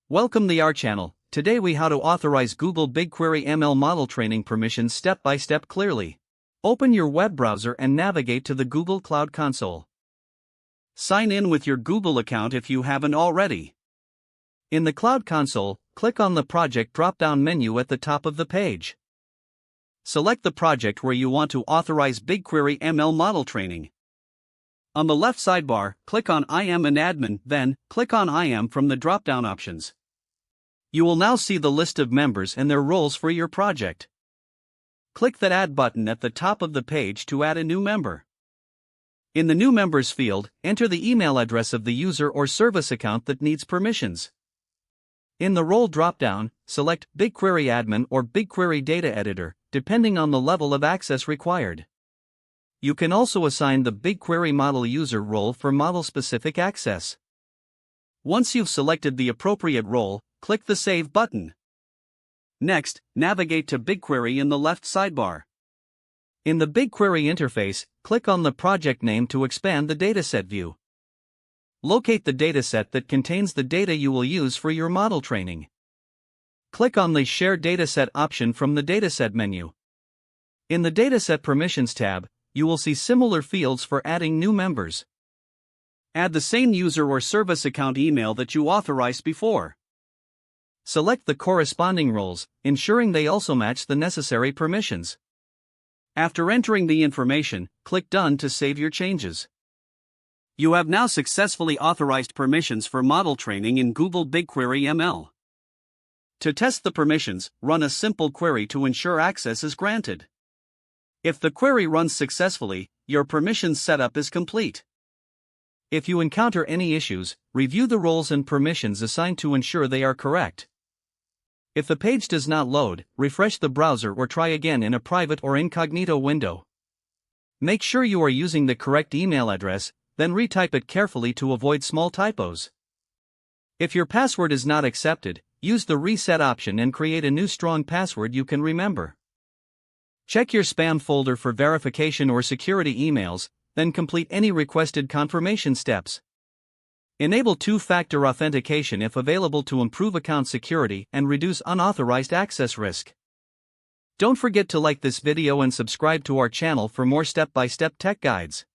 Welcome to our channel. Today we how to authorize Google BigQuery ML model training permissions step by step clearly. Open your web browser and navigate to the Google Cloud Console. Sign in with your Google account if you haven't already. In the Cloud Console, click on the project drop-down menu at the top of the page. Select the project where you want to authorize BigQuery ML model training. On the left sidebar, click on I am an admin, then click on I am from the drop-down options. You will now see the list of members and their roles for your project. Click that Add button at the top of the page to add a new member. In the New Members field, enter the email address of the user or service account that needs permissions. In the Role drop-down, select BigQuery Admin or BigQuery Data Editor, depending on the level of access required. You can also assign the BigQuery Model User role for model-specific access. Once you've selected the appropriate role, click the Save button. Next, navigate to BigQuery in the left sidebar. In the BigQuery interface, click on the project name to expand the dataset view. Locate the dataset that contains the data you will use for your model training. Click on the Share Dataset option from the Dataset menu. In the Dataset Permissions tab, you will see similar fields for adding new members. Add the same user or service account email that you authorized before. Select the corresponding roles, ensuring they also match the necessary permissions. After entering the information, click Done to save your changes. You have now successfully authorized permissions for model training in Google BigQuery ML. To test the permissions, run a simple query to ensure access is granted. If the query runs successfully, your permissions setup is complete. If you encounter any issues, review the roles and permissions assigned to ensure they are correct. If the page does not load, refresh the browser or try again in a private or incognito window. Make sure you are using the correct email address, then retype it carefully to avoid small typos. If your password is not accepted, use the Reset option and create a new strong password you can remember. Check your spam folder for verification or security emails, then complete any requested confirmation steps. Enable two-factor authentication if available to improve account security and reduce unauthorized access risk. Don't forget to like this video and subscribe to our channel for more step-by-step tech guides.